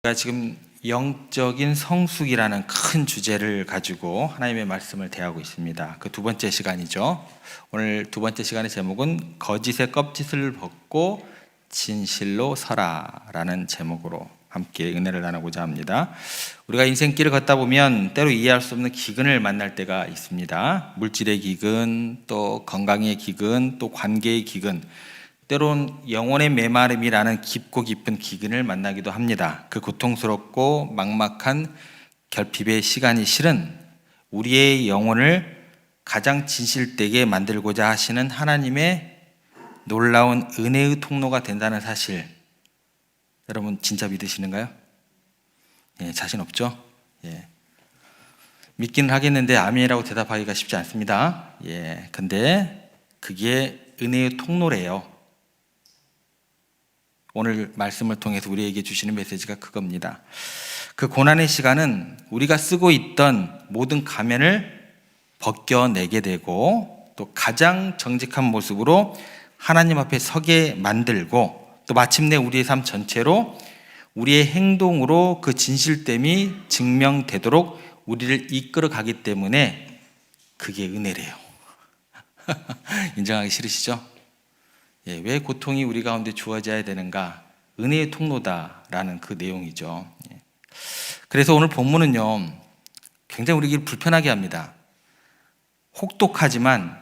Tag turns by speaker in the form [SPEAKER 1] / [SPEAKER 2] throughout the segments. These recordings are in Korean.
[SPEAKER 1] 제가 지금 영적인 성숙이라는 큰 주제를 가지고 하나님의 말씀을 대하고 있습니다. 그 두 번째 시간이죠. 오늘 두 번째 시간의 제목은 거짓의 껍질을 벗고 진실로 서라라는 제목으로 함께 은혜를 나누고자 합니다. 우리가 인생길을 걷다 보면 때로 이해할 수 없는 기근을 만날 때가 있습니다. 물질의 기근, 또 건강의 기근, 또 관계의 기근, 때론 영혼의 메마름이라는 깊고 깊은 기근을 만나기도 합니다. 그 고통스럽고 막막한 결핍의 시간이 실은 우리의 영혼을 가장 진실되게 만들고자 하시는 하나님의 놀라운 은혜의 통로가 된다는 사실, 여러분 진짜 믿으시는가요? 예, 자신 없죠? 예. 믿기는 하겠는데 아멘이라고 대답하기가 쉽지 않습니다. 예, 근데 그게 은혜의 통로래요. 오늘 말씀을 통해서 우리에게 주시는 메시지가 그겁니다. 그 고난의 시간은 우리가 쓰고 있던 모든 가면을 벗겨내게 되고 또 가장 정직한 모습으로 하나님 앞에 서게 만들고 또 마침내 우리의 삶 전체로 우리의 행동으로 그 진실됨이 증명되도록 우리를 이끌어 가기 때문에 그게 은혜래요. 인정하기 싫으시죠? 예, 왜 고통이 우리 가운데 주어져야 되는가? 은혜의 통로다라는 그 내용이죠. 예. 그래서 오늘 본문은요, 굉장히 우리에게 불편하게 합니다. 혹독하지만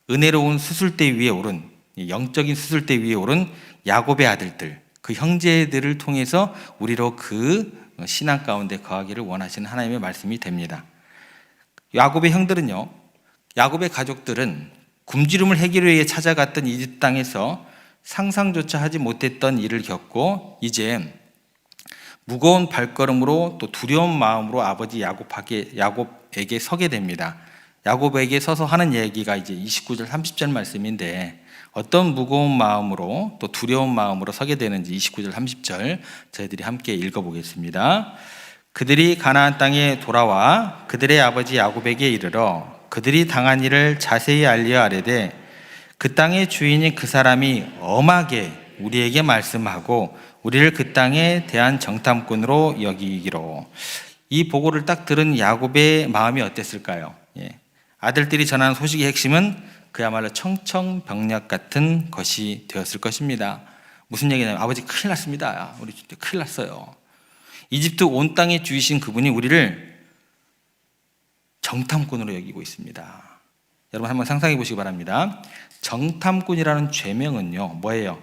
[SPEAKER 1] 은혜로운 수술대 위에 오른, 영적인 수술대 위에 오른 야곱의 아들들, 그 형제들을 통해서 우리로 그 신앙 가운데 거하기를 원하시는 하나님의 말씀이 됩니다. 야곱의 형들은요, 야곱의 가족들은 굶주림을 해결하기 위해 찾아갔던 이집 땅에서 상상조차 하지 못했던 일을 겪고 이제 무거운 발걸음으로 또 두려운 마음으로 아버지 야곱에게 서게 됩니다. 야곱에게 서서 하는 얘기가 이제 29절 30절 말씀인데 어떤 무거운 마음으로 또 두려운 마음으로 서게 되는지 29절 30절 저희들이 함께 읽어보겠습니다. 그들이 가나안 땅에 돌아와 그들의 아버지 야곱에게 이르러 그들이 당한 일을 자세히 알려 아뢰되 그 땅의 주인인 그 사람이 엄하게 우리에게 말씀하고 우리를 그 땅에 대한 정탐꾼으로 여기기로. 이 보고를 딱 들은 야곱의 마음이 어땠을까요? 예. 아들들이 전한 소식의 핵심은 그야말로 청천벽력 같은 것이 되었을 것입니다. 무슨 얘기냐면 아버지 큰일 났습니다. 우리 진짜 큰일 났어요. 이집트 온 땅의 주이신 그분이 우리를 정탐꾼으로 여기고 있습니다. 여러분 한번 상상해 보시기 바랍니다. 정탐꾼이라는 죄명은요, 뭐예요?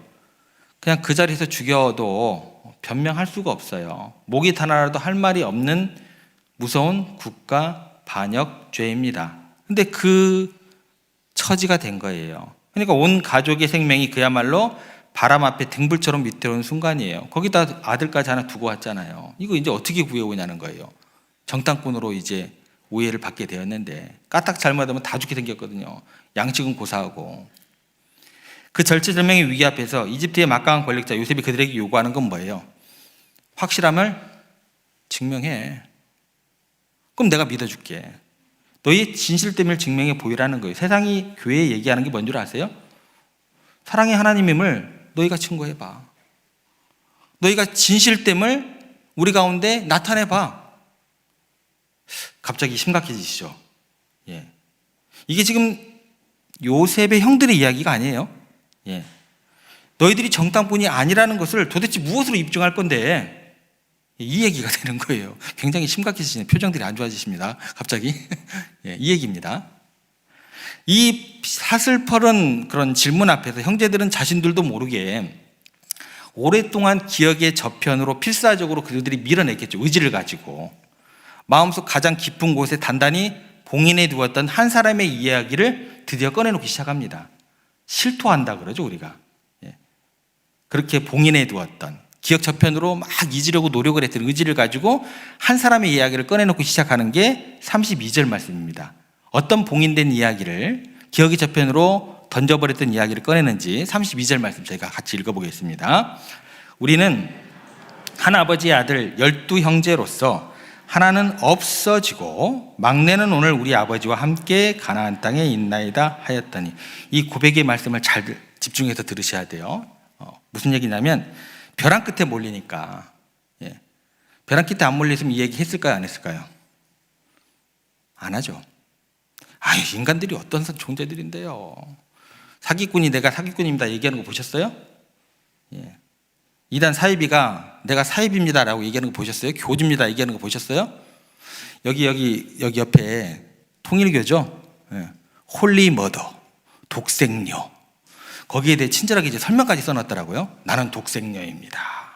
[SPEAKER 1] 그냥 그 자리에서 죽여도 변명할 수가 없어요. 목이 타나라도 할 말이 없는 무서운 국가 반역 죄입니다. 근데 그 처지가 된 거예요. 그러니까 온 가족의 생명이 그야말로 바람 앞에 등불처럼 밑에오는 순간이에요. 거기다 아들까지 하나 두고 왔잖아요. 이거 이제 어떻게 구해오냐는 거예요. 정탐꾼으로 이제 오해를 받게 되었는데 까딱 잘못하면 다 죽게 생겼거든요. 양식은 고사하고. 그 절체절명의 위기 앞에서 이집트의 막강한 권력자 요셉이 그들에게 요구하는 건 뭐예요? 확실함을 증명해. 그럼 내가 믿어줄게. 너희 진실됨을 증명해 보이라는 거예요. 세상이 교회에 얘기하는 게 뭔 줄 아세요? 사랑의 하나님임을 너희가 증거해봐. 너희가 진실됨을 우리 가운데 나타내봐. 갑자기 심각해지시죠? 예. 이게 지금 요셉의 형들의 이야기가 아니에요. 예. 너희들이 정탐꾼이 아니라는 것을 도대체 무엇으로 입증할 건데 이 얘기가 되는 거예요. 굉장히 심각해지시는 표정들이 안 좋아지십니다. 갑자기. 예, 이 얘기입니다. 이 사슬퍼런 그런 질문 앞에서 형제들은 자신들도 모르게 오랫동안 기억의 저편으로 필사적으로 그들이 밀어냈겠죠. 의지를 가지고. 마음속 가장 깊은 곳에 단단히 봉인해 두었던 한 사람의 이야기를 드디어 꺼내놓기 시작합니다. 실토한다 그러죠, 우리가. 예. 그렇게 봉인해 두었던 기억 저편으로 막 잊으려고 노력을 했던 의지를 가지고 한 사람의 이야기를 꺼내놓고 시작하는 게 32절 말씀입니다. 어떤 봉인된 이야기를 기억의 저편으로 던져버렸던 이야기를 꺼내는지 32절 말씀 저희가 같이 읽어보겠습니다. 우리는 한 아버지의 아들 12형제로서 하나는 없어지고 막내는 오늘 우리 아버지와 함께 가나안 땅에 있나이다 하였더니, 이 고백의 말씀을 잘 집중해서 들으셔야 돼요. 무슨 얘기냐면 벼랑 끝에 몰리니까 벼랑 끝에 안 몰렸으면 이 얘기 했을까요? 안 했을까요? 안 하죠. 아유, 인간들이 어떤 존재들인데요. 사기꾼이 내가 사기꾼입니다 얘기하는 거 보셨어요? 예. 이단 사이비가 내가 사이비입니다 라고 얘기하는 거 보셨어요? 교주입니다 얘기하는 거 보셨어요? 여기 옆에 통일교죠? 예. 홀리 머더, 독생녀. 거기에 대해 친절하게 이제 설명까지 써놨더라고요. 나는 독생녀입니다.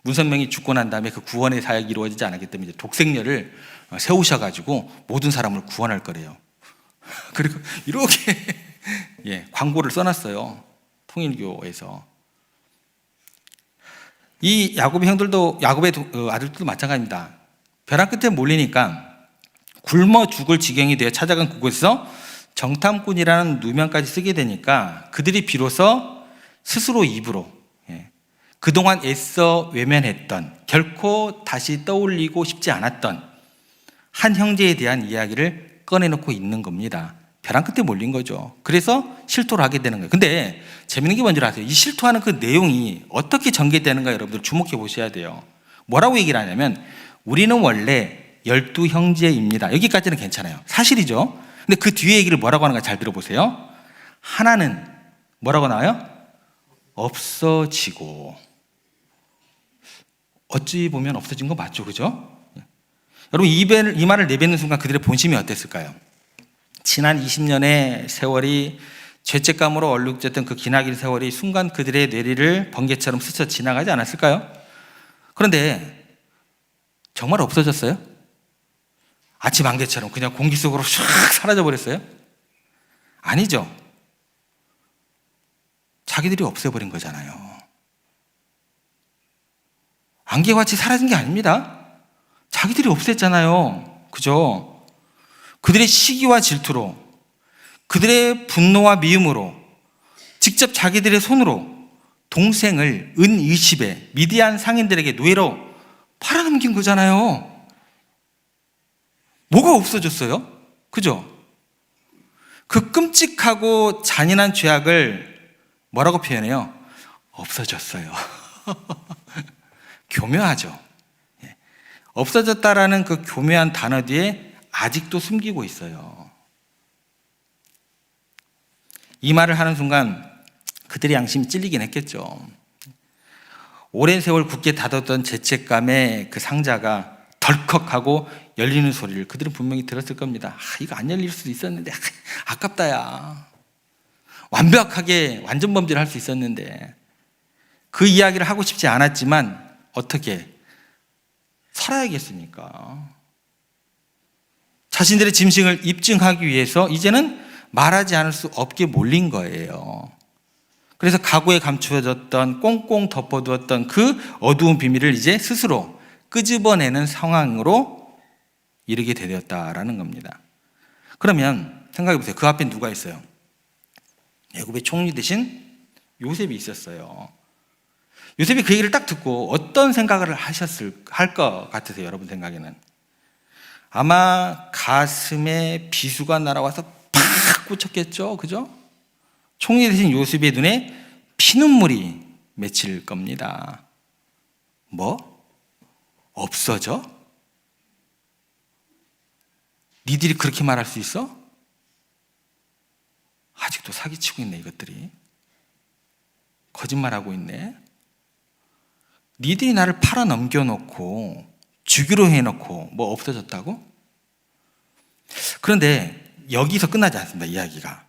[SPEAKER 1] 문선명이 죽고 난 다음에 그 구원의 사역이 이루어지지 않았기 때문에 이제 독생녀를 세우셔가지고 모든 사람을 구원할 거래요. 그리고 이렇게 예, 광고를 써놨어요. 통일교에서. 이 야곱의 형들도, 야곱의 아들들도 마찬가지입니다. 벼랑 끝에 몰리니까 굶어 죽을 지경이 되어 찾아간 그곳에서 정탐꾼이라는 누명까지 쓰게 되니까 그들이 비로소 스스로 입으로 그동안 애써 외면했던, 결코 다시 떠올리고 싶지 않았던 한 형제에 대한 이야기를 꺼내놓고 있는 겁니다. 벼랑 끝에 몰린 거죠. 그래서 실토를 하게 되는 거예요. 근데 재밌는 게 뭔지 아세요? 이 실토하는 그 내용이 어떻게 전개되는가 여러분들 주목해 보셔야 돼요. 뭐라고 얘기를 하냐면 우리는 원래 12형제입니다. 여기까지는 괜찮아요. 사실이죠. 근데 그 뒤에 얘기를 뭐라고 하는가 잘 들어보세요. 하나는 뭐라고 나와요? 없어지고. 어찌 보면 없어진 거 맞죠, 그죠? 여러분 이 말을 내뱉는 순간 그들의 본심이 어땠을까요? 지난 20년의 세월이 죄책감으로 얼룩졌던 그 기나긴 세월이 순간 그들의 뇌리를 번개처럼 스쳐 지나가지 않았을까요? 그런데 정말 없어졌어요? 아침 안개처럼 그냥 공기 속으로 샥 사라져버렸어요? 아니죠. 자기들이 없애버린 거잖아요. 안개같이 사라진 게 아닙니다. 자기들이 없앴잖아요. 그죠? 그들의 시기와 질투로, 그들의 분노와 미움으로 직접 자기들의 손으로 동생을 은 20에 미디안 상인들에게 노예로 팔아넘긴 거잖아요. 뭐가 없어졌어요? 그죠? 그 끔찍하고 잔인한 죄악을 뭐라고 표현해요? 없어졌어요. 교묘하죠. 없어졌다라는 그 교묘한 단어 뒤에 아직도 숨기고 있어요. 이 말을 하는 순간 그들의 양심이 찔리긴 했겠죠. 오랜 세월 굳게 닫았던 죄책감의 그 상자가 덜컥하고 열리는 소리를 그들은 분명히 들었을 겁니다. 이거 안 열릴 수도 있었는데 아깝다야. 완벽하게 완전 범죄를 할 수 있었는데 그 이야기를 하고 싶지 않았지만 어떻게 살아야겠습니까? 자신들의 짐승을 입증하기 위해서 이제는 말하지 않을 수 없게 몰린 거예요. 그래서 가구에 감추어졌던 꽁꽁 덮어두었던 그 어두운 비밀을 이제 스스로 끄집어내는 상황으로 이르게 되었다라는 겁니다. 그러면 생각해 보세요. 그 앞에 누가 있어요? 애굽의 총리 대신 요셉이 있었어요. 요셉이 그 얘기를 딱 듣고 어떤 생각을 할 것 같으세요? 여러분 생각에는 아마 가슴에 비수가 날아와서 팍 꽂혔겠죠, 그죠? 총리 대신 요셉의 눈에 피눈물이 맺힐 겁니다. 뭐? 없어져? 니들이 그렇게 말할 수 있어? 아직도 사기치고 있네, 이것들이. 거짓말하고 있네. 니들이 나를 팔아 넘겨놓고 주기로 해놓고 뭐 없어졌다고? 그런데 여기서 끝나지 않습니다, 이야기가.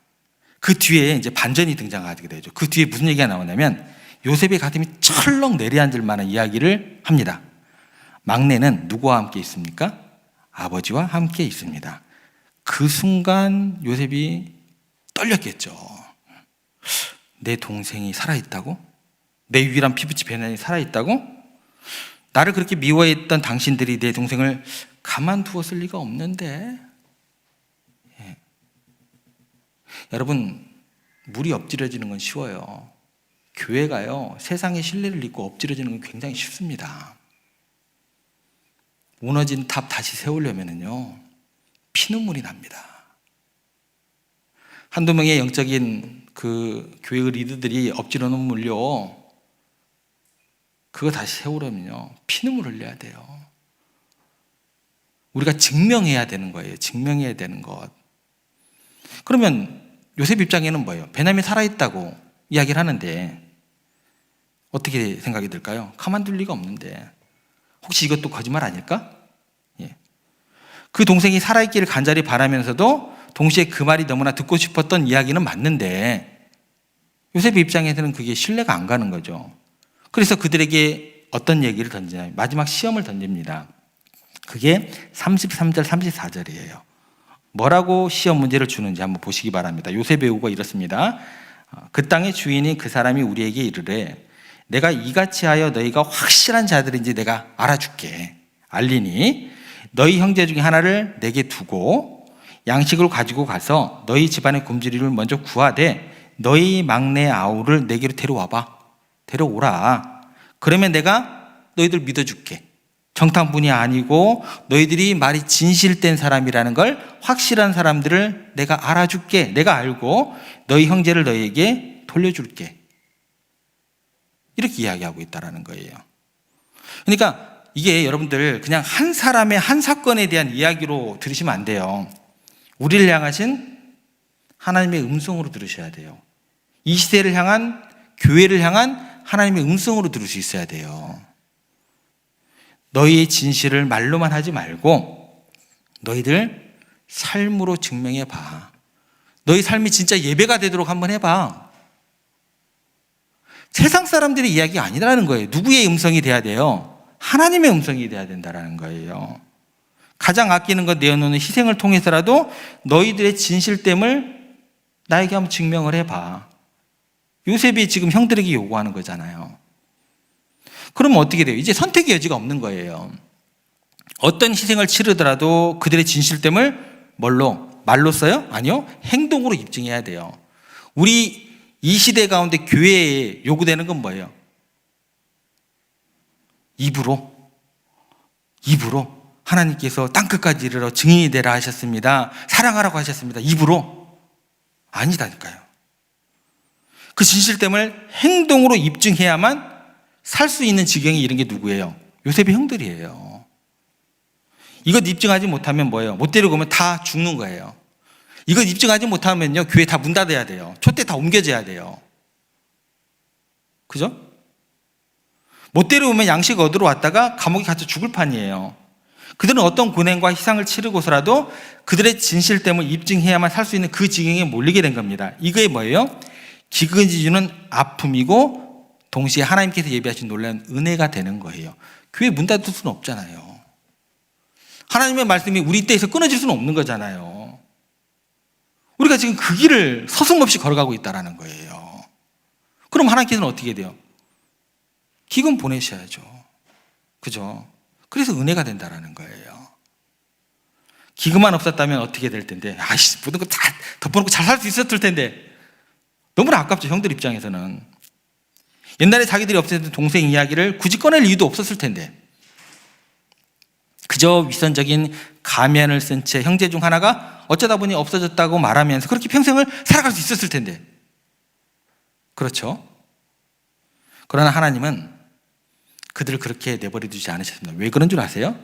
[SPEAKER 1] 그 뒤에 이제 반전이 등장하게 되죠. 그 뒤에 무슨 얘기가 나오냐면 요셉의 가슴이 철렁 내려앉을 만한 이야기를 합니다. 막내는 누구와 함께 있습니까? 아버지와 함께 있습니다. 그 순간 요셉이 떨렸겠죠. 내 동생이 살아있다고? 내 유일한 피부치 베냐민이 살아있다고? 나를 그렇게 미워했던 당신들이 내 동생을 가만두었을 리가 없는데. 예. 여러분, 물이 엎질러지는 건 쉬워요. 교회가요, 세상의 신뢰를 잊고 엎질러지는 건 굉장히 쉽습니다. 무너진 탑 다시 세우려면요 피눈물이 납니다. 한두 명의 영적인 그 교회 리더들이 엎질러 놓으면요 그거 다시 세우려면요, 피눈물 흘려야 돼요. 우리가 증명해야 되는 거예요. 증명해야 되는 것. 그러면 요셉 입장에는 뭐예요? 베냐민이 살아있다고 이야기를 하는데 어떻게 생각이 들까요? 가만둘 리가 없는데 혹시 이것도 거짓말 아닐까? 예. 그 동생이 살아있기를 간절히 바라면서도 동시에 그 말이 너무나 듣고 싶었던 이야기는 맞는데 요셉의 입장에서는 그게 신뢰가 안 가는 거죠. 그래서 그들에게 어떤 얘기를 던지냐면 마지막 시험을 던집니다. 그게 33절, 34절이에요. 뭐라고 시험 문제를 주는지 한번 보시기 바랍니다. 요셉의 오가 이렇습니다. 그 땅의 주인이 그 사람이 우리에게 이르되 내가 이같이 하여 너희가 확실한 자들인지 내가 알아줄게. 알리니 너희 형제 중에 하나를 내게 두고 양식을 가지고 가서 너희 집안의 굶주림을 먼저 구하되 너희 막내 아우를 내게로 데려와봐. 데려오라. 그러면 내가 너희들 믿어줄게. 정탐꾼이 아니고 너희들이 말이 진실된 사람이라는 걸 확실한 사람들을 내가 알아줄게. 내가 알고 너희 형제를 너희에게 돌려줄게. 이렇게 이야기하고 있다는 거예요. 그러니까 이게 여러분들 그냥 한 사람의 한 사건에 대한 이야기로 들으시면 안 돼요. 우리를 향하신 하나님의 음성으로 들으셔야 돼요. 이 시대를 향한, 교회를 향한 하나님의 음성으로 들을 수 있어야 돼요. 너희의 진실을 말로만 하지 말고 너희들 삶으로 증명해 봐. 너희 삶이 진짜 예배가 되도록 한번 해봐. 세상 사람들의 이야기가 아니라는 거예요. 누구의 음성이 돼야 돼요? 하나님의 음성이 돼야 된다는 거예요. 가장 아끼는 것 내어놓는 희생을 통해서라도 너희들의 진실됨을 나에게 한번 증명을 해봐. 요셉이 지금 형들에게 요구하는 거잖아요. 그러면 어떻게 돼요? 이제 선택의 여지가 없는 거예요. 어떤 희생을 치르더라도 그들의 진실됨을 말로 써요? 아니요. 행동으로 입증해야 돼요. 우리 이 시대 가운데 교회에 요구되는 건 뭐예요? 입으로 하나님께서 땅끝까지 이르러 증인이 되라 하셨습니다. 사랑하라고 하셨습니다. 입으로? 아니다니까요. 그 진실됨을 행동으로 입증해야만 살 수 있는 지경에 이른 게 누구예요? 요셉의 형들이에요. 이것 입증하지 못하면 뭐예요? 못 데리고 오면 다 죽는 거예요. 이것 입증하지 못하면요, 교회 다 문 닫아야 돼요. 촛대 다 옮겨져야 돼요. 그죠? 못 데려오면 양식 얻으러 왔다가 감옥에 갇혀 죽을 판이에요. 그들은 어떤 고난과 희생을 치르고서라도 그들의 진실됨을 입증해야만 살 수 있는 그 지경에 몰리게 된 겁니다. 이게 뭐예요? 기근이 주는 아픔이고 동시에 하나님께서 예비하신 놀라운 은혜가 되는 거예요. 교회 문 닫을 수는 없잖아요. 하나님의 말씀이 우리 때에서 끊어질 수는 없는 거잖아요. 우리가 지금 그 길을 서슴없이 걸어가고 있다는 거예요. 그럼 하나님께서는 어떻게 돼요? 기근 보내셔야죠. 그죠? 그래서 은혜가 된다는 거예요. 기근만 없었다면 어떻게 될 텐데, 모든 거 다 덮어놓고 잘 살 수 있었을 텐데, 너무나 아깝죠, 형들 입장에서는. 옛날에 자기들이 없애던 동생 이야기를 굳이 꺼낼 이유도 없었을 텐데, 그저 위선적인 가면을 쓴 채 형제 중 하나가 어쩌다 보니 없어졌다고 말하면서 그렇게 평생을 살아갈 수 있었을 텐데. 그렇죠? 그러나 하나님은 그들을 그렇게 내버려 두지 않으셨습니다. 왜 그런 줄 아세요?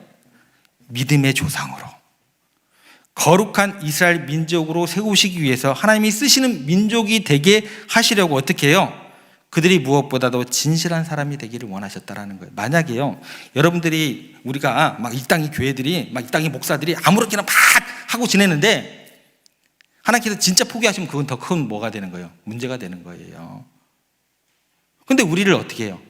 [SPEAKER 1] 믿음의 조상으로 거룩한 이스라엘 민족으로 세우시기 위해서 하나님이 쓰시는 민족이 되게 하시려고 어떻게 해요? 그들이 무엇보다도 진실한 사람이 되기를 원하셨다라는 거예요. 만약에요, 여러분들이 우리가 막 이 땅의 교회들이 막 이 땅의 목사들이 아무렇게나 막 하고 지내는데 하나님께서 진짜 포기하시면 그건 더 큰 뭐가 되는 거예요? 문제가 되는 거예요. 근데 우리를 어떻게 해요?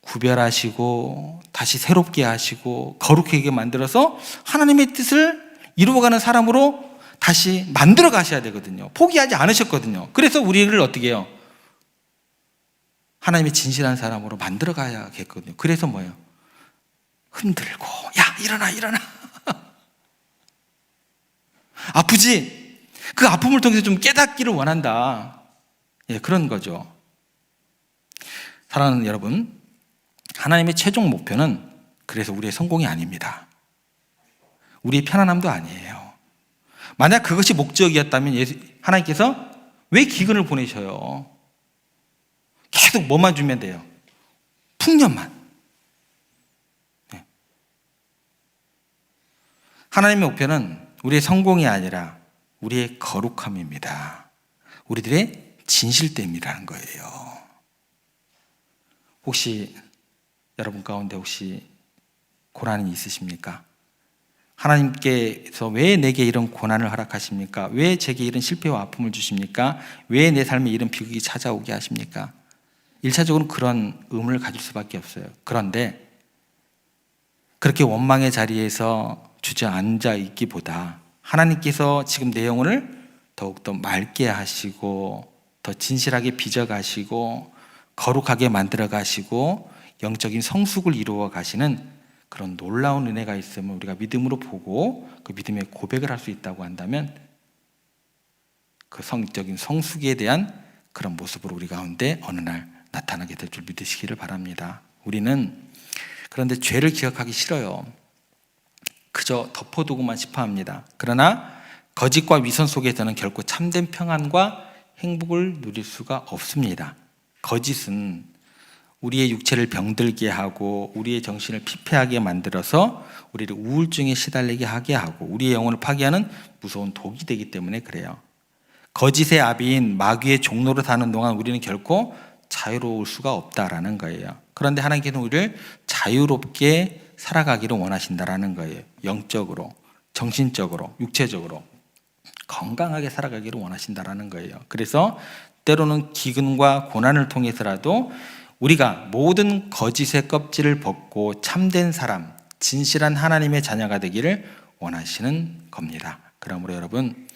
[SPEAKER 1] 구별하시고 다시 새롭게 하시고 거룩하게 만들어서 하나님의 뜻을 이루어가는 사람으로 다시 만들어 가셔야 되거든요. 포기하지 않으셨거든요. 그래서 우리를 어떻게 해요? 하나님의 진실한 사람으로 만들어 가야겠거든요. 그래서 뭐예요? 흔들고, 야, 일어나. 아프지? 그 아픔을 통해서 좀 깨닫기를 원한다. 예, 그런 거죠. 사랑하는 여러분, 하나님의 최종 목표는 그래서 우리의 성공이 아닙니다. 우리의 편안함도 아니에요. 만약 그것이 목적이었다면 하나님께서 왜 기근을 보내셔요? 계속 뭐만 주면 돼요? 풍년만. 네. 하나님의 목표는 우리의 성공이 아니라 우리의 거룩함입니다. 우리들의 진실됨이라는 거예요. 혹시 여러분 가운데 혹시 고난이 있으십니까? 하나님께서 왜 내게 이런 고난을 허락하십니까? 왜 제게 이런 실패와 아픔을 주십니까? 왜 내 삶에 이런 비극이 찾아오게 하십니까? 1차적으로 그런 의문을 가질 수밖에 없어요. 그런데 그렇게 원망의 자리에서 주저앉아 있기보다 하나님께서 지금 내 영혼을 더욱더 맑게 하시고 더 진실하게 빚어가시고 거룩하게 만들어 가시고 영적인 성숙을 이루어 가시는 그런 놀라운 은혜가 있으면 우리가 믿음으로 보고 그 믿음의 고백을 할 수 있다고 한다면 그 성적인 성숙에 대한 그런 모습으로 우리 가운데 어느 날 나타나게 될 줄 믿으시기를 바랍니다. 우리는 그런데 죄를 기억하기 싫어요. 그저 덮어두고만 싶어 합니다. 그러나 거짓과 위선 속에서는 결코 참된 평안과 행복을 누릴 수가 없습니다. 거짓은 우리의 육체를 병들게 하고 우리의 정신을 피폐하게 만들어서 우리를 우울증에 시달리게 하게 하고 우리의 영혼을 파괴하는 무서운 독이 되기 때문에 그래요. 거짓의 아비인 마귀의 종로로 사는 동안 우리는 결코 자유로울 수가 없다라는 거예요. 그런데 하나님께서는 우리를 자유롭게 살아가기를 원하신다라는 거예요. 영적으로, 정신적으로, 육체적으로 건강하게 살아가기를 원하신다라는 거예요. 그래서 때로는 기근과 고난을 통해서라도 우리가 모든 거짓의 껍질을 벗고 참된 사람, 진실한 하나님의 자녀가 되기를 원하시는 겁니다. 그러므로 여러분,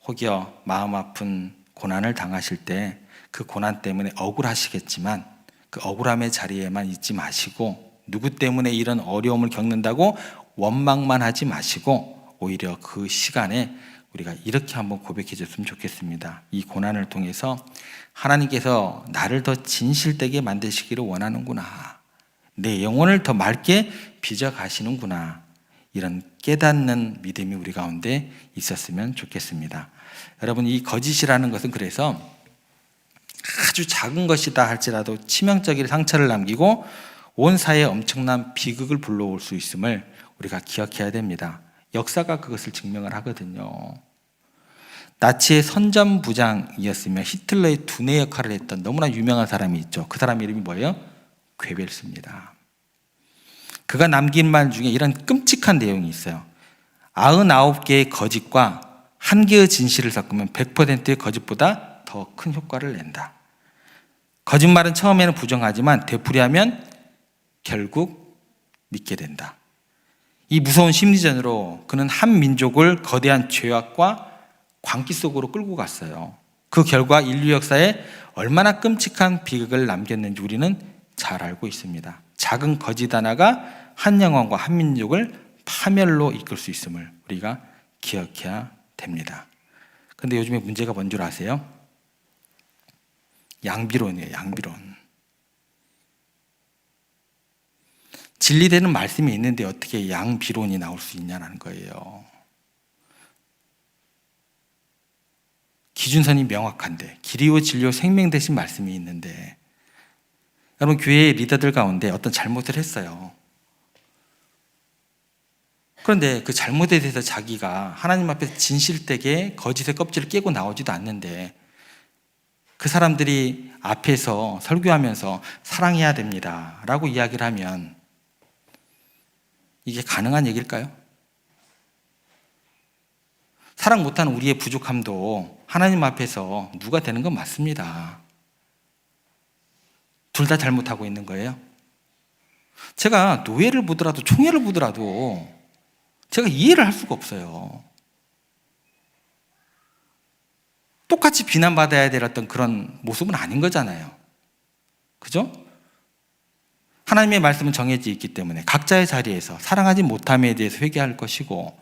[SPEAKER 1] 혹여 마음 아픈 고난을 당하실 때 그 고난 때문에 억울하시겠지만 그 억울함의 자리에만 있지 마시고 누구 때문에 이런 어려움을 겪는다고 원망만 하지 마시고 오히려 그 시간에 우리가 이렇게 한번 고백해 줬으면 좋겠습니다. 이 고난을 통해서 하나님께서 나를 더 진실되게 만드시기를 원하는구나. 내 영혼을 더 맑게 빚어 가시는구나. 이런 깨닫는 믿음이 우리 가운데 있었으면 좋겠습니다. 여러분, 이 거짓이라는 것은 그래서 아주 작은 것이다 할지라도 치명적인 상처를 남기고 온 사회에 엄청난 비극을 불러올 수 있음을 우리가 기억해야 됩니다. 역사가 그것을 증명을 하거든요. 나치의 선전부장이었으며 히틀러의 두뇌 역할을 했던 너무나 유명한 사람이 있죠. 그 사람 이름이 뭐예요? 괴벨스입니다. 그가 남긴 말 중에 이런 끔찍한 내용이 있어요. 99개의 거짓과 1개의 진실을 섞으면 100%의 거짓보다 더 큰 효과를 낸다. 거짓말은 처음에는 부정하지만 되풀이하면 결국 믿게 된다. 이 무서운 심리전으로 그는 한 민족을 거대한 죄악과 광기 속으로 끌고 갔어요. 그 결과 인류 역사에 얼마나 끔찍한 비극을 남겼는지 우리는 잘 알고 있습니다. 작은 거짓 하나가 한 영혼과 한 민족을 파멸로 이끌 수 있음을 우리가 기억해야 됩니다. 그런데 요즘에 문제가 뭔 줄 아세요? 양비론이에요. 양비론. 진리되는 말씀이 있는데 어떻게 양비론이 나올 수 있냐는 거예요. 기준선이 명확한데 길이요 진리요 생명 되신 말씀이 있는데 여러분, 교회의 리더들 가운데 어떤 잘못을 했어요. 그런데 그 잘못에 대해서 자기가 하나님 앞에서 진실되게 거짓의 껍질을 깨고 나오지도 않는데 그 사람들이 앞에서 설교하면서 사랑해야 됩니다 라고 이야기를 하면 이게 가능한 얘기일까요? 사랑 못하는 우리의 부족함도 하나님 앞에서 누가 되는 건 맞습니다. 둘 다 잘못하고 있는 거예요. 제가 노예를 보더라도 총회를 보더라도 제가 이해를 할 수가 없어요. 똑같이 비난받아야 될 어떤 그런 모습은 아닌 거잖아요. 그죠? 하나님의 말씀은 정해져 있기 때문에 각자의 자리에서 사랑하지 못함에 대해서 회개할 것이고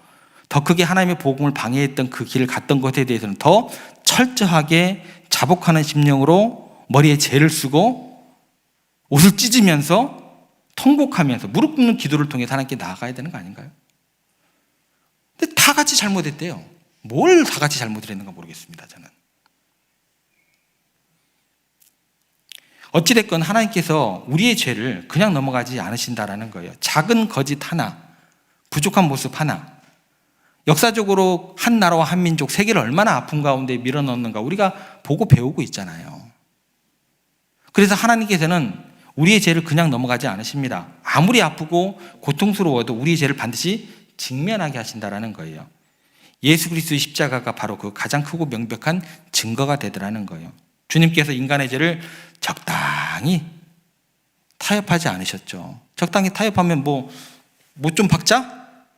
[SPEAKER 1] 더 크게 하나님의 복음을 방해했던 그 길을 갔던 것에 대해서는 더 철저하게 자복하는 심령으로 머리에 죄를 쓰고 옷을 찢으면서 통곡하면서 무릎 꿇는 기도를 통해 하나님께 나아가야 되는 거 아닌가요? 근데 다 같이 잘못했대요. 뭘 다 같이 잘못을 했는가 모르겠습니다. 저는 어찌됐건 하나님께서 우리의 죄를 그냥 넘어가지 않으신다라는 거예요. 작은 거짓 하나, 부족한 모습 하나, 역사적으로 한 나라와 한 민족, 세계를 얼마나 아픔 가운데 밀어넣는가 우리가 보고 배우고 있잖아요. 그래서 하나님께서는 우리의 죄를 그냥 넘어가지 않으십니다. 아무리 아프고 고통스러워도 우리의 죄를 반드시 직면하게 하신다라는 거예요. 예수 그리스도의 십자가가 바로 그 가장 크고 명백한 증거가 되더라는 거예요. 주님께서 인간의 죄를 적당히 타협하지 않으셨죠. 적당히 타협하면 뭐 좀 박자?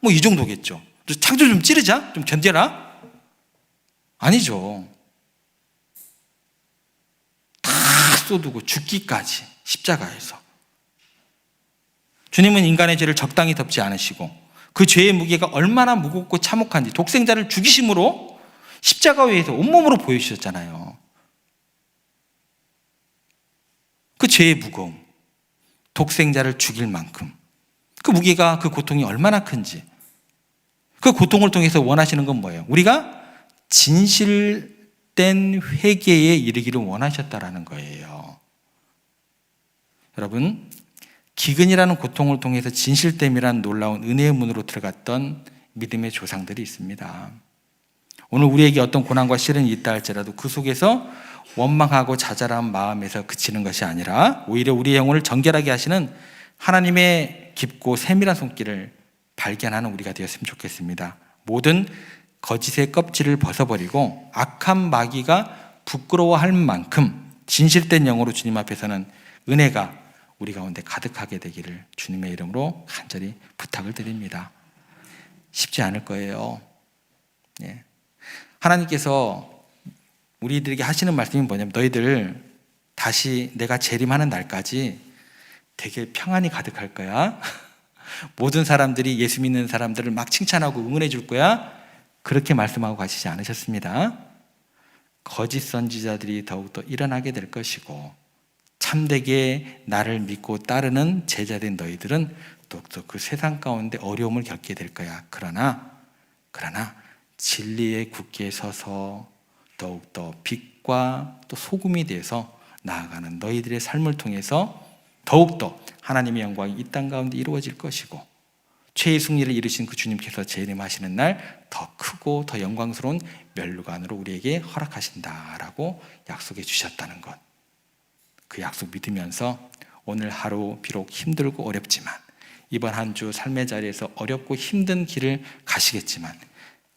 [SPEAKER 1] 뭐 이 정도겠죠. 창조 좀 찌르자? 좀 견뎌라? 아니죠. 다 쏟고 죽기까지 십자가에서. 주님은 인간의 죄를 적당히 덮지 않으시고 그 죄의 무게가 얼마나 무겁고 참혹한지 독생자를 죽이심으로 십자가 위에서 온몸으로 보여주셨잖아요. 그 죄의 무거움, 독생자를 죽일 만큼 그 무게가, 그 고통이 얼마나 큰지, 그 고통을 통해서 원하시는 건 뭐예요? 우리가 진실된 회개에 이르기를 원하셨다라는 거예요. 여러분, 기근이라는 고통을 통해서 진실됨이라는 놀라운 은혜의 문으로 들어갔던 믿음의 조상들이 있습니다. 오늘 우리에게 어떤 고난과 시련이 있다 할지라도 그 속에서 원망하고 좌절한 마음에서 그치는 것이 아니라 오히려 우리의 영혼을 정결하게 하시는 하나님의 깊고 세밀한 손길을 발견하는 우리가 되었으면 좋겠습니다. 모든 거짓의 껍질을 벗어버리고 악한 마귀가 부끄러워할 만큼 진실된 영으로 주님 앞에서는 은혜가 우리 가운데 가득하게 되기를 주님의 이름으로 간절히 부탁을 드립니다. 쉽지 않을 거예요. 예. 하나님께서 우리들에게 하시는 말씀이 뭐냐면 너희들 다시 내가 재림하는 날까지 되게 평안이 가득할 거야. 모든 사람들이 예수 믿는 사람들을 막 칭찬하고 응원해 줄 거야. 그렇게 말씀하고 가시지 않으셨습니다. 거짓 선지자들이 더욱더 일어나게 될 것이고 참되게 나를 믿고 따르는 제자된 너희들은 더욱더 그 세상 가운데 어려움을 겪게 될 거야. 그러나 진리에 굳게 서서 더욱더 빛과 또 소금이 되어서 나아가는 너희들의 삶을 통해서 더욱더 하나님의 영광이 이 땅 가운데 이루어질 것이고 최의 승리를 이루신 그 주님께서 재림하시는 날 더 크고 더 영광스러운 멸류관으로 우리에게 허락하신다라고 약속해 주셨다는 것. 그 약속 믿으면서 오늘 하루 비록 힘들고 어렵지만 이번 한 주 삶의 자리에서 어렵고 힘든 길을 가시겠지만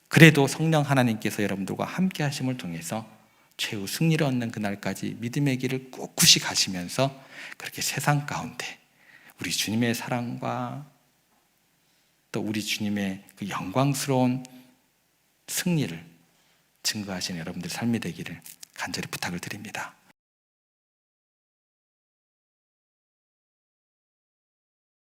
[SPEAKER 1] 그래도 성령 하나님께서 여러분들과 함께 하심을 통해서 최후 승리를 얻는 그날까지 믿음의 길을 꿋꿋이 가시면서 그렇게 세상 가운데 우리 주님의 사랑과 또 우리 주님의 그 영광스러운 승리를 증거하시는 여러분들의 삶이 되기를 간절히 부탁을 드립니다.